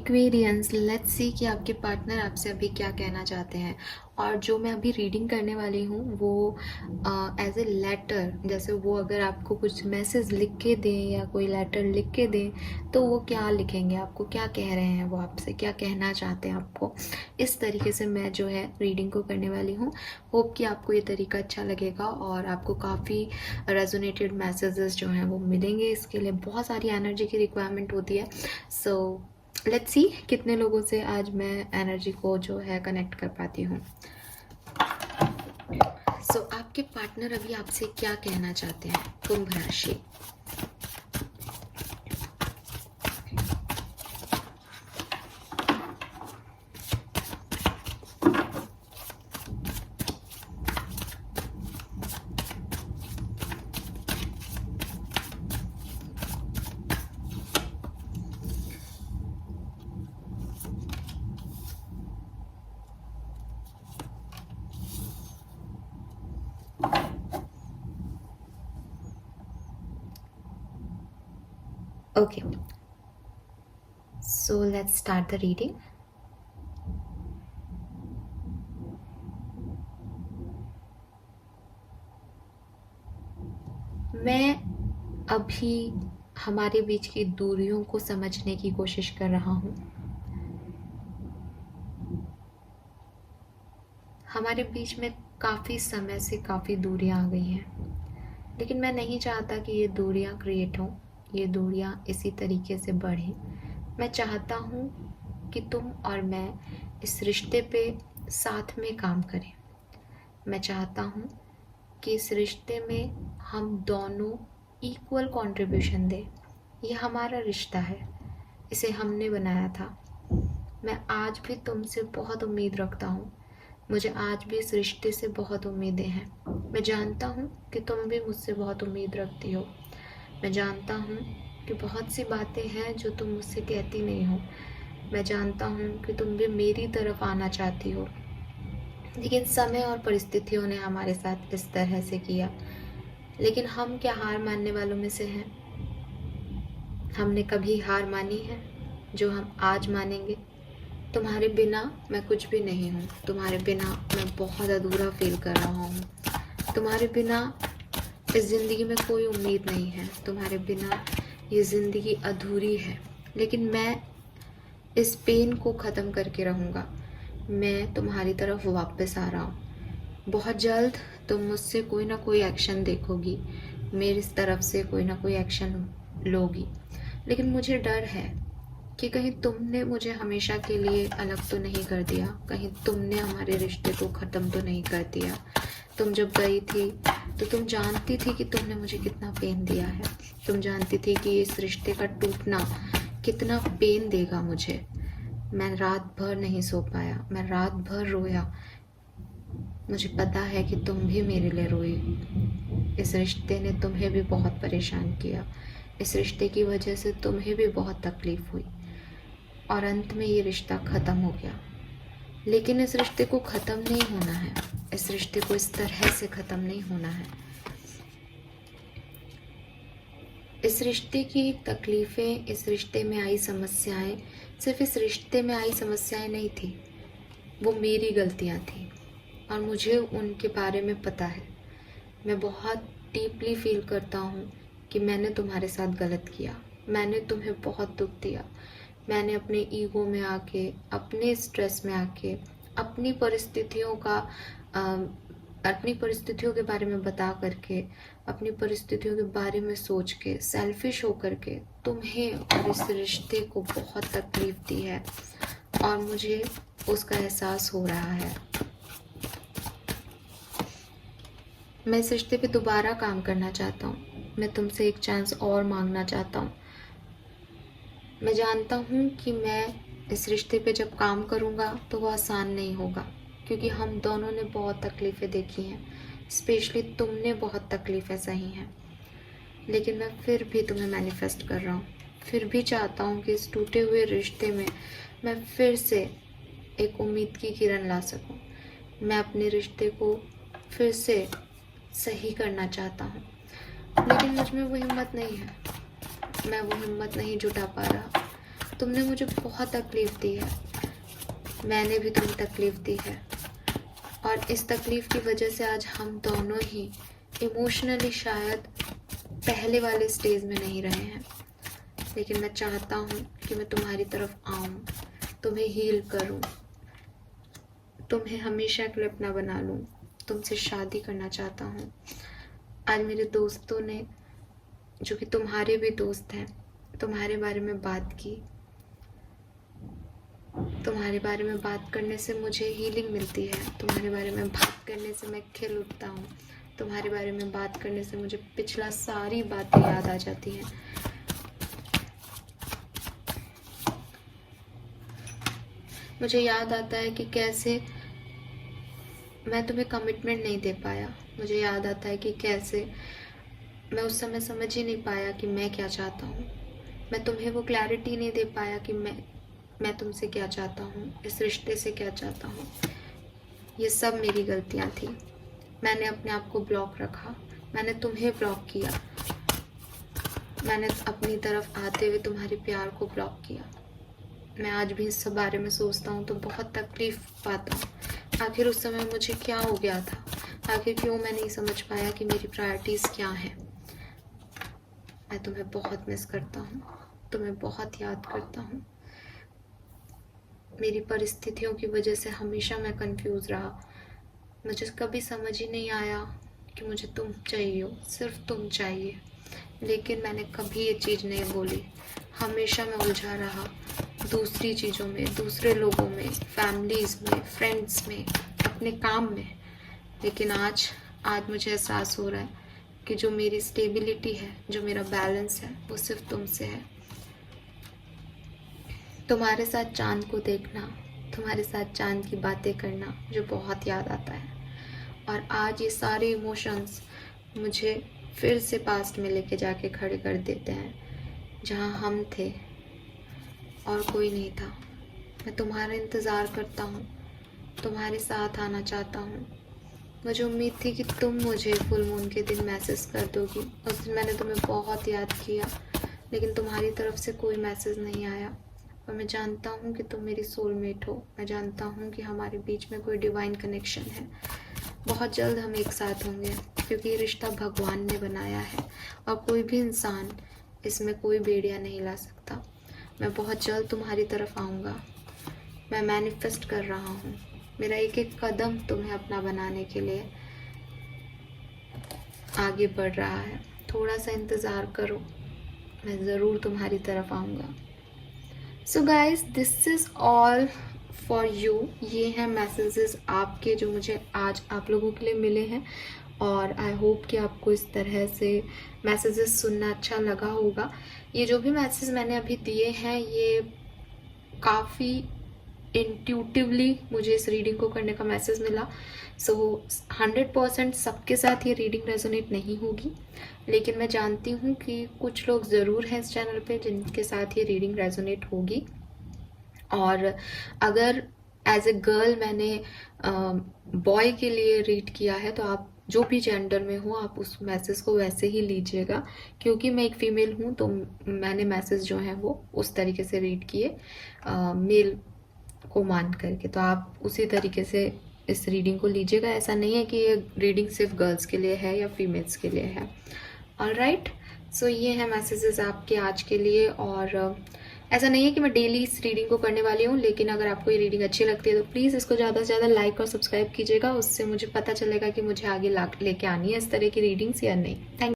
Aquarians, let's see कि आपके partner आपसे अभी क्या कहना चाहते हैं। और जो मैं अभी रीडिंग करने वाली हूँ वो एज ए लेटर, जैसे वो अगर आपको कुछ मैसेज लिख के दें या कोई लेटर लिख के दें तो वो क्या लिखेंगे, आपको क्या कह रहे हैं, वो आपसे क्या कहना चाहते हैं आपको। इस तरीके से मैं जो है रीडिंग को करने वाली हूँ। होप कि आपको ये तरीका अच्छा लगेगा और आपको काफ़ी रेजोनेटेड मैसेजेस जो हैं वो मिलेंगे। इसके लिए बहुत सारी एनर्जी की रिक्वायरमेंट होती है। सो लेट्स सी कितने लोगों से आज मैं एनर्जी को जो है कनेक्ट कर पाती हूँ। सो आपके पार्टनर अभी आपसे क्या कहना चाहते हैं, कुंभ राशि। Okay, so let's start the reading. मैं अभी हमारे बीच की दूरियों को समझने की कोशिश कर रहा हूँ। हमारे बीच में काफ़ी समय से काफ़ी दूरियाँ आ गई हैं, लेकिन मैं नहीं चाहता कि ये दूरियाँ क्रिएट हों, ये दूरियाँ इसी तरीके से बढ़ें। मैं चाहता हूँ कि तुम और मैं इस रिश्ते पे साथ में काम करें। मैं चाहता हूँ कि इस रिश्ते में हम दोनों इक्वल कंट्रीब्यूशन दें। ये हमारा रिश्ता है, इसे हमने बनाया था। मैं आज भी तुमसे बहुत उम्मीद रखता हूँ। मुझे आज भी इस रिश्ते से बहुत उम्मीदें हैं। मैं जानता हूँ कि तुम भी मुझसे बहुत उम्मीद रखती हो। मैं जानता हूँ कि बहुत सी बातें हैं जो तुम मुझसे कहती नहीं हो। मैं जानता हूँ कि तुम भी मेरी तरफ आना चाहती हो, लेकिन समय और परिस्थितियों ने हमारे साथ इस तरह से किया। लेकिन हम क्या हार मानने वालों में से हैं? हमने कभी हार मानी है जो हम आज मानेंगे? तुम्हारे बिना मैं कुछ भी नहीं हूँ। तुम्हारे बिना मैं बहुत अधूरा फील कर रहा हूँ। तुम्हारे बिना इस ज़िंदगी में कोई उम्मीद नहीं है। तुम्हारे बिना ये ज़िंदगी अधूरी है। लेकिन मैं इस पेन को ख़त्म करके रहूँगा। मैं तुम्हारी तरफ वापस आ रहा हूँ। बहुत जल्द तुम मुझसे कोई ना कोई एक्शन देखोगी, मेरी तरफ से कोई ना कोई एक्शन लोगी। लेकिन मुझे डर है कि कहीं तुमने मुझे हमेशा के लिए अलग तो नहीं कर दिया, कहीं तुमने हमारे रिश्ते को ख़त्म तो नहीं कर दिया। तुम जब गई थी तो तुम जानती थी कि तुमने मुझे कितना पेन दिया है। तुम जानती थी कि इस रिश्ते का टूटना कितना पेन देगा मुझे। मैं रात भर नहीं सो पाया, मैं रात भर रोया। मुझे पता है कि तुम भी मेरे लिए रोई। इस रिश्ते ने तुम्हें भी बहुत परेशान किया। इस रिश्ते की वजह से तुम्हें भी बहुत तकलीफ़ हुई और अंत में ये रिश्ता ख़त्म हो गया। लेकिन इस रिश्ते को ख़त्म नहीं होना है। इस रिश्ते को इस तरह से ख़त्म नहीं होना है। इस रिश्ते की तकलीफ़ें, इस रिश्ते में आई समस्याएं सिर्फ इस रिश्ते में आई समस्याएं नहीं थी, वो मेरी गलतियां थी और मुझे उनके बारे में पता है। मैं बहुत डीपली फील करता हूँ कि मैंने तुम्हारे साथ गलत किया। मैंने तुम्हें बहुत दुख दिया। मैंने अपने ईगो में आके, अपने स्ट्रेस में आके, अपनी परिस्थितियों के बारे में बता करके, अपनी परिस्थितियों के बारे में सोच के, सेल्फिश हो करके तुम्हें और इस रिश्ते को बहुत तकलीफ दी है और मुझे उसका एहसास हो रहा है। मैं इस रिश्ते पे दोबारा काम करना चाहता हूँ। मैं तुमसे एक चांस और मांगना चाहता हूँ। मैं जानता हूँ कि मैं इस रिश्ते पे जब काम करूँगा तो वो आसान नहीं होगा, क्योंकि हम दोनों ने बहुत तकलीफ़ें देखी हैं। स्पेशली तुमने बहुत तकलीफ़ें सही हैं। लेकिन मैं फिर भी तुम्हें मैनिफेस्ट कर रहा हूँ। फिर भी चाहता हूँ कि इस टूटे हुए रिश्ते में मैं फिर से एक उम्मीद की किरण ला सकूँ। मैं अपने रिश्ते को फिर से सही करना चाहता हूँ, लेकिन मुझ में वो हिम्मत नहीं है। मैं वो हिम्मत नहीं जुटा पा रहा। तुमने मुझे बहुत तकलीफ़ दी है, मैंने भी तुम्हें तकलीफ़ दी है, और इस तकलीफ़ की वजह से आज हम दोनों ही इमोशनली शायद पहले वाले स्टेज में नहीं रहे हैं। लेकिन मैं चाहता हूँ कि मैं तुम्हारी तरफ आऊँ, तुम्हें हील करूँ, तुम्हें हमेशा के लिए अपना बना लूँ, तुमसे शादी करना चाहता हूँ। आज मेरे दोस्तों ने, जो कि तुम्हारे भी दोस्त हैं, तुम्हारे बारे में बात की। तुम्हारे बारे में बात करने से मुझे हीलिंग मिलती है, तुम्हारे बारे में बात करने से मैं खिल उठता हूँ, तुम्हारे बारे में बात करने से मुझे पिछला सारी बातें याद आ जाती हैं। मुझे याद आता है कि कैसे मैं तुम्हें कमिटमेंट नहीं दे पाया। मुझे याद आता है कि कैसे मैं उस समय समझ ही नहीं पाया कि मैं क्या चाहता हूँ। मैं तुम्हें वो क्लैरिटी नहीं दे पाया कि मैं तुमसे क्या चाहता हूँ, इस रिश्ते से क्या चाहता हूँ। ये सब मेरी गलतियाँ थी। मैंने अपने आप को ब्लॉक रखा, मैंने तुम्हें ब्लॉक किया, मैंने अपनी तरफ आते हुए तुम्हारे प्यार को ब्लॉक किया। मैं आज भी इस सब बारे में सोचता हूँ तो बहुत तकलीफ़ पाता हूँ। आखिर उस समय मुझे क्या हो गया था, आखिर क्यों मैं नहीं समझ पाया कि मेरी प्रायोरिटीज़ क्या हैं। मैं तुम्हें बहुत मिस करता हूँ, तुम्हें बहुत याद करता हूँ। मेरी परिस्थितियों की वजह से हमेशा मैं कंफ्यूज रहा। मुझे कभी समझ ही नहीं आया कि मुझे तुम चाहिए हो, सिर्फ तुम चाहिए। लेकिन मैंने कभी ये चीज़ नहीं बोली। हमेशा मैं उलझा रहा दूसरी चीज़ों में, दूसरे लोगों में, फैमिलीज़ में, फ्रेंड्स में, अपने काम में। लेकिन आज मुझे एहसास हो रहा है कि जो मेरी स्टेबिलिटी है, जो मेरा बैलेंस है, वो सिर्फ तुमसे है। तुम्हारे साथ चांद को देखना, तुम्हारे साथ चांद की बातें करना मुझे बहुत याद आता है। और आज ये सारे इमोशंस मुझे फिर से पास्ट में लेके जाके खड़े कर देते हैं, जहाँ हम थे और कोई नहीं था। मैं तुम्हारा इंतज़ार करता हूँ, तुम्हारे साथ आना चाहता हूँ। मुझे उम्मीद थी कि तुम मुझे फुल मून के दिन मैसेज कर दोगी। उस दिन मैंने तुम्हें बहुत याद किया, लेकिन तुम्हारी तरफ से कोई मैसेज नहीं आया। और मैं जानता हूँ कि तुम मेरी सोलमेट हो। मैं जानता हूँ कि हमारे बीच में कोई डिवाइन कनेक्शन है। बहुत जल्द हम एक साथ होंगे, क्योंकि ये रिश्ता भगवान ने बनाया है और कोई भी इंसान इसमें कोई बेड़ियाँ नहीं ला सकता। मैं बहुत जल्द तुम्हारी तरफ आऊँगा। मैं मैनिफेस्ट कर रहा हूँ। मेरा एक एक कदम तुम्हें अपना बनाने के लिए आगे बढ़ रहा है। थोड़ा सा इंतज़ार करो, मैं ज़रूर तुम्हारी तरफ आऊँगा। So guys, this is all for you. ये हैं मैसेजेस आपके, जो मुझे आज आप लोगों के लिए मिले हैं। और आई होप कि आपको इस तरह से मैसेजेस सुनना अच्छा लगा होगा। ये जो भी मैसेज मैंने अभी दिए हैं, ये काफ़ी इंट्यूटिवली मुझे इस रीडिंग को करने का मैसेज मिला। सो 100% सबके साथ ये रीडिंग रेजोनेट नहीं होगी, लेकिन मैं जानती हूँ कि कुछ लोग ज़रूर हैं इस चैनल पे जिनके साथ ये रीडिंग रेजोनेट होगी। और अगर एज ए गर्ल मैंने बॉय के लिए रीड किया है, तो आप जो भी जेंडर में हो, आप उस मैसेज को वैसे ही लीजिएगा। क्योंकि मैं एक फ़ीमेल हूँ, तो मैंने मैसेज जो हैं वो उस तरीके से रीड किए, मेल को मान करके। तो आप उसी तरीके से इस रीडिंग को लीजिएगा। ऐसा नहीं है कि ये रीडिंग सिर्फ गर्ल्स के लिए है या फीमेल्स के लिए है। ऑलराइट, सो ये है मैसेजेस आपके आज के लिए। और ऐसा नहीं है कि मैं डेली इस रीडिंग को करने वाली हूँ, लेकिन अगर आपको ये रीडिंग अच्छी लगती है तो प्लीज़ इसको ज़्यादा से ज़्यादा लाइक और सब्सक्राइब कीजिएगा। उससे मुझे पता चलेगा कि मुझे आगे लेके आनी है इस तरह की रीडिंग्स या नहीं। थैंक